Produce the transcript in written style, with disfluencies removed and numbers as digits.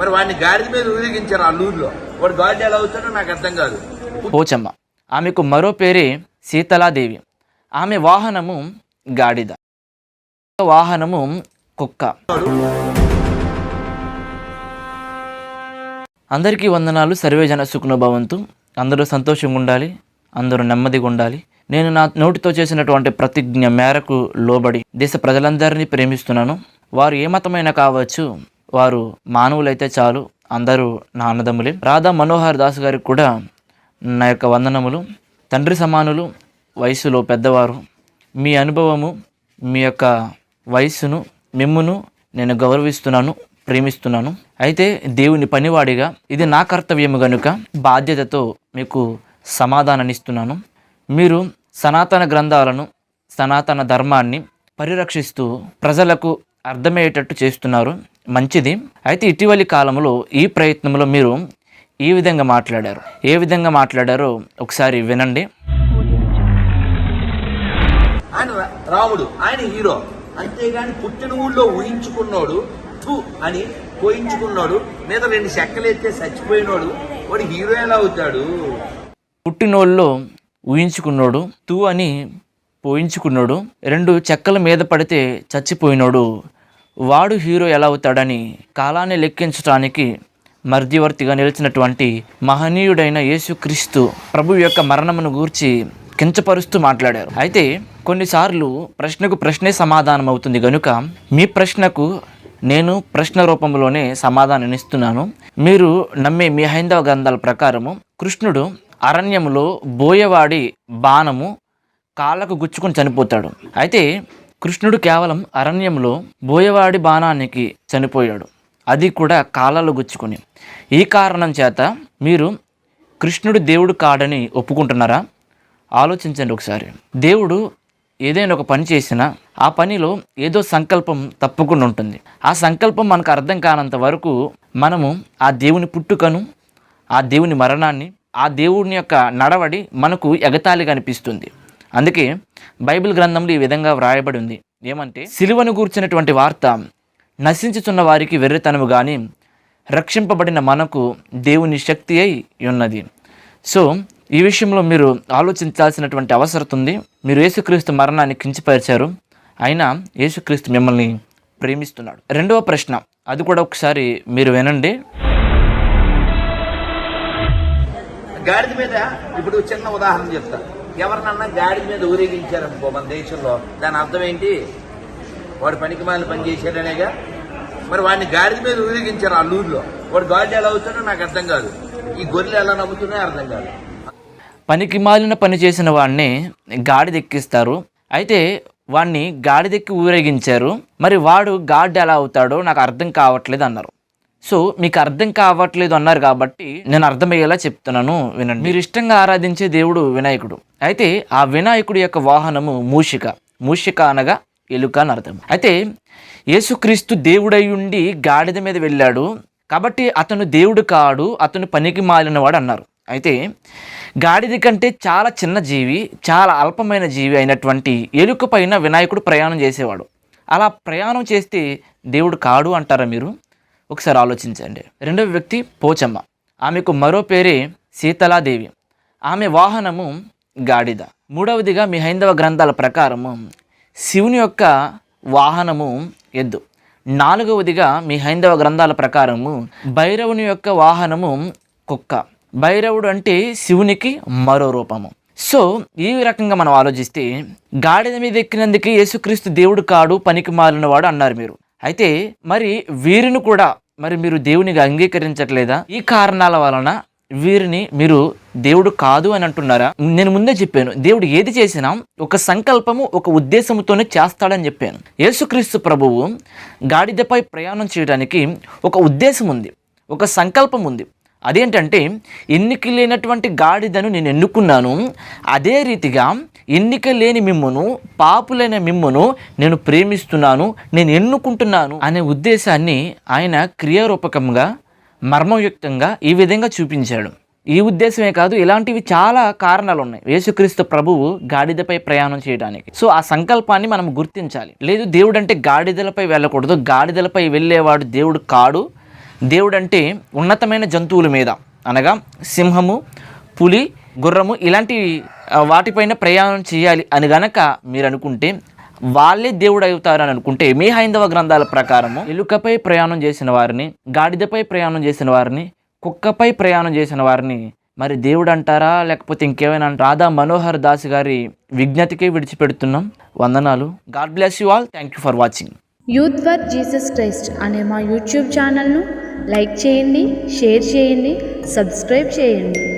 మరి వాడిని గాడిద మీద ఊరేగించారు ఆ ఊర్లో. వాడు గాడిద ఎలా అవుతాడో నాకు అర్థం కాదు. పోచమ్మ, ఆమెకు మరో పేరే సీతలాదేవి. ఆమె వాహనము గాడిద, వాహనము కుక్క. అందరికీ వందనాలు. సర్వేజన సుఖనో భవంతు. అందరూ సంతోషంగా ఉండాలి, అందరూ నెమ్మదిగా ఉండాలి. నేను నా నోటితో చేసినటువంటి ప్రతిజ్ఞ మేరకు లోబడి దేశ ప్రజలందరినీ ప్రేమిస్తున్నాను. వారు ఏ మతమైనా కావచ్చు, వారు మానవులైతే చాలు, అందరూ నా అన్నదమ్ములే. రాధా మనోహర్ దాస్ గారికి కూడా నా యొక్క వందనములు. తండ్రి సమానులు, వయసులో పెద్దవారు. మీ అనుభవము, మీ యొక్క వయస్సును, మిమ్మును నేను గౌరవిస్తున్నాను, ప్రేమిస్తున్నాను. అయితే దేవుని పనివాడిగా ఇది నా కర్తవ్యము గనుక బాధ్యతతో మీకు సమాధానాన్ని ఇస్తున్నాను. మీరు సనాతన గ్రంథాలను, సనాతన ధర్మాన్ని పరిరక్షిస్తూ ప్రజలకు అర్థమయ్యేటట్టు చేస్తున్నారు, మంచిది. అయితే ఇటీవలి కాలంలో ఈ ప్రయత్నంలో మీరు ఈ విధంగా మాట్లాడారు. ఏ విధంగా మాట్లాడారో ఒకసారి వినండి. ఆయన రాముడు, ఆయన హీరో. అంతేగాని పుట్టిన ఊళ్ళో ఊహించుకున్నాడు థూ అని పోయించుకున్నాడు మీద 2 చెక్కలెత్తే చచ్చిపోయినోడు వాడు హీరో ఎలా అవుతాడు? పుట్టినోళ్ళలో ఊహించుకున్నాడు, తూ అని పోయించుకున్నాడు, 2 చెక్కల మీద పడితే చచ్చిపోయినోడు వాడు హీరో ఎలా అవుతాడని కాలాన్ని లెక్కించడానికి మధ్యవర్తిగా నిలిచినటువంటి మహనీయుడైన యేసుక్రీస్తు ప్రభు యొక్క మరణమును గూర్చి కించపరుస్తూ మాట్లాడారు. అయితే కొన్నిసార్లు ప్రశ్నకు ప్రశ్నే సమాధానం అవుతుంది గనుక మీ ప్రశ్నకు నేను ప్రశ్న రూపంలోనే సమాధానం ఇస్తున్నాను. మీరు నమ్మే మీ హైందవ గ్రంథాల ప్రకారము కృష్ణుడు అరణ్యములో బోయవాడి బాణము కాళ్ళకు గుచ్చుకొని చనిపోతాడు. అయితే కృష్ణుడు కేవలం అరణ్యంలో బోయవాడి బాణానికి చనిపోయాడు, అది కూడా కాళ్ళలో గుచ్చుకొని. ఈ కారణం చేత మీరు కృష్ణుడు దేవుడు కాడని ఒప్పుకుంటున్నారా? ఆలోచించండి ఒకసారి. దేవుడు ఏదైనా ఒక పని చేసినా ఆ పనిలో ఏదో సంకల్పం తప్పకుండా ఉంటుంది. ఆ సంకల్పం మనకు అర్థం కానంత వరకు మనము ఆ దేవుని పుట్టుకను, ఆ దేవుని మరణాన్ని, ఆ దేవుని యొక్క నడవడి మనకు ఎగతాళిగా అనిపిస్తుంది. అందుకే బైబిల్ గ్రంథంలో ఈ విధంగా వ్రాయబడి ఉంది. ఏమంటే, సిలువను గూర్చినటువంటి వార్త నశించుచున్న వారికి వెర్రితనము కానీ రక్షింపబడిన మనకు దేవుని శక్తి అయి ఉన్నది. సో ఈ విషయంలో మీరు ఆలోచించాల్సినటువంటి అవసరం ఉంది. మీరు యేసుక్రీస్తు మరణాన్ని కించపరిచారు, అయినా యేసుక్రీస్తు మిమ్మల్ని ప్రేమిస్తున్నాడు. రెండవ ప్రశ్న, అది కూడా ఒకసారి మీరు వినండి. గాడిద మీద ఇప్పుడు చిన్న ఉదాహరణ చెప్తా. ఎవరినన్నా గాడిద మీద ఊరేగించారనుకో మన దేశంలో, దాని అర్థం ఏంటి? వాడు పనికి మాలిన పని చేశాడనేగా. మరి వాడిని గాడిద మీద ఊరేగించారు ఆ ఊర్లో. వాడు గాడిద ఎలా అవుతాడో నాకు అర్థం కాదు. ఈ గొర్రెలు ఎలా నమ్ముతున్నాయో అర్థం కాదు. పనికి మాలిన పని చేసిన వాడిని గాడిదెక్కిస్తారు. అయితే వాడిని గాడిదెక్కి ఊరేగించారు. మరి వాడు గాడిద ఎలా అవుతాడో నాకు అర్థం కావట్లేదు అన్నారు. సో మీకు అర్థం కావట్లేదు అన్నారు కాబట్టి నేను అర్థమయ్యేలా చెప్తున్నాను, వినండి. మీరు ఇష్టంగా ఆరాధించే దేవుడు వినాయకుడు. అయితే ఆ వినాయకుడి యొక్క వాహనము మూషిక. మూషిక అనగా ఎలుక అని అర్థం. అయితే యేసుక్రీస్తు దేవుడై ఉండి గాడిద మీద వెళ్ళాడు కాబట్టి అతను దేవుడు కాడు, అతను పనికి మాలినవాడు అన్నారు. అయితే గాడిద కంటే చాలా చిన్న జీవి, చాలా అల్పమైన జీవి అయినటువంటి ఎలుక పైన వినాయకుడు ప్రయాణం చేసేవాడు. అలా ప్రయాణం చేస్తే దేవుడు కాడు అంటారా మీరు? ఒకసారి ఆలోచించండి. రెండవ వ్యక్తి పోచమ్మ, ఆమెకు మరో పేరే సీతలాదేవి. ఆమె వాహనము గాడిద. మూడవదిగా మీ హైందవ గ్రంథాల ప్రకారము శివుని యొక్క వాహనము ఎద్దు. నాలుగవదిగా మీ హైందవ గ్రంథాల ప్రకారము భైరవుని యొక్క వాహనము కుక్క. భైరవుడు అంటే శివునికి మరో రూపము. సో ఈ రకంగా మనం ఆలోచిస్తే గాడిద మీద ఎక్కినందుకే యేసుక్రీస్తు దేవుడు కాడు, పనికి మాలినవాడు అన్నారు మీరు. అయితే మరి వీరిని కూడా మరి మీరు దేవునిగా అంగీకరించట్లేదా? ఈ కారణాల వలన వీరిని మీరు దేవుడు కాదు అని అంటున్నారా? నేను ముందే చెప్పాను, దేవుడు ఏది చేసినా ఒక సంకల్పము, ఒక ఉద్దేశంతోనే చేస్తాడని చెప్పాను. యేసుక్రీస్తు ప్రభువు గాడిదపై ప్రయాణం చేయడానికి ఒక ఉద్దేశం ఉంది, ఒక సంకల్పం ఉంది. అదేంటంటే, ఎన్నిక లేనటువంటి గాడిదను నేను ఎన్నుకున్నాను, అదే రీతిగా ఎన్నిక లేని మిమ్మును, పాపులైన మిమ్మును నేను ప్రేమిస్తున్నాను, నేను ఎన్నుకుంటున్నాను అనే ఉద్దేశాన్ని ఆయన క్రియారూపకంగా, మర్మయుక్తంగా ఈ విధంగా చూపించాడు. ఈ ఉద్దేశమే కాదు, ఇలాంటివి చాలా కారణాలు ఉన్నాయి యేసుక్రీస్తు ప్రభువు గాడిదపై ప్రయాణం చేయడానికి. సో ఆ సంకల్పాన్ని మనం గుర్తించాలి. లేదు దేవుడు అంటే గాడిదలపై వెళ్ళకూడదు, గాడిదలపై వెళ్ళేవాడు దేవుడు కాడు, దేవుడు అంటే ఉన్నతమైన జంతువుల మీద అనగా సింహము, పులి, గుర్రము ఇలాంటి వాటిపైన ప్రయాణం చేయాలి అని గనక మీరు అనుకుంటే వాళ్ళే దేవుడు అవుతారని అనుకుంటే మీ హైందవ గ్రంథాల ప్రకారము ఎలుకపై ప్రయాణం చేసిన వారిని, గాడిదపై ప్రయాణం చేసిన వారిని, కుక్కపై ప్రయాణం చేసిన వారిని మరి దేవుడు అంటారా లేకపోతే ఇంకేమైనా రాధా మనోహర్ దాస్ గారి విజ్ఞతకే విడిచిపెడుతున్నాం. వందనాలు. God bless you all. Thank you for watching. Youth for Jesus Christ అనే మా యూట్యూబ్ ఛానల్ను లైక్ చేయండి, షేర్ చేయండి, సబ్స్క్రైబ్ చేయండి.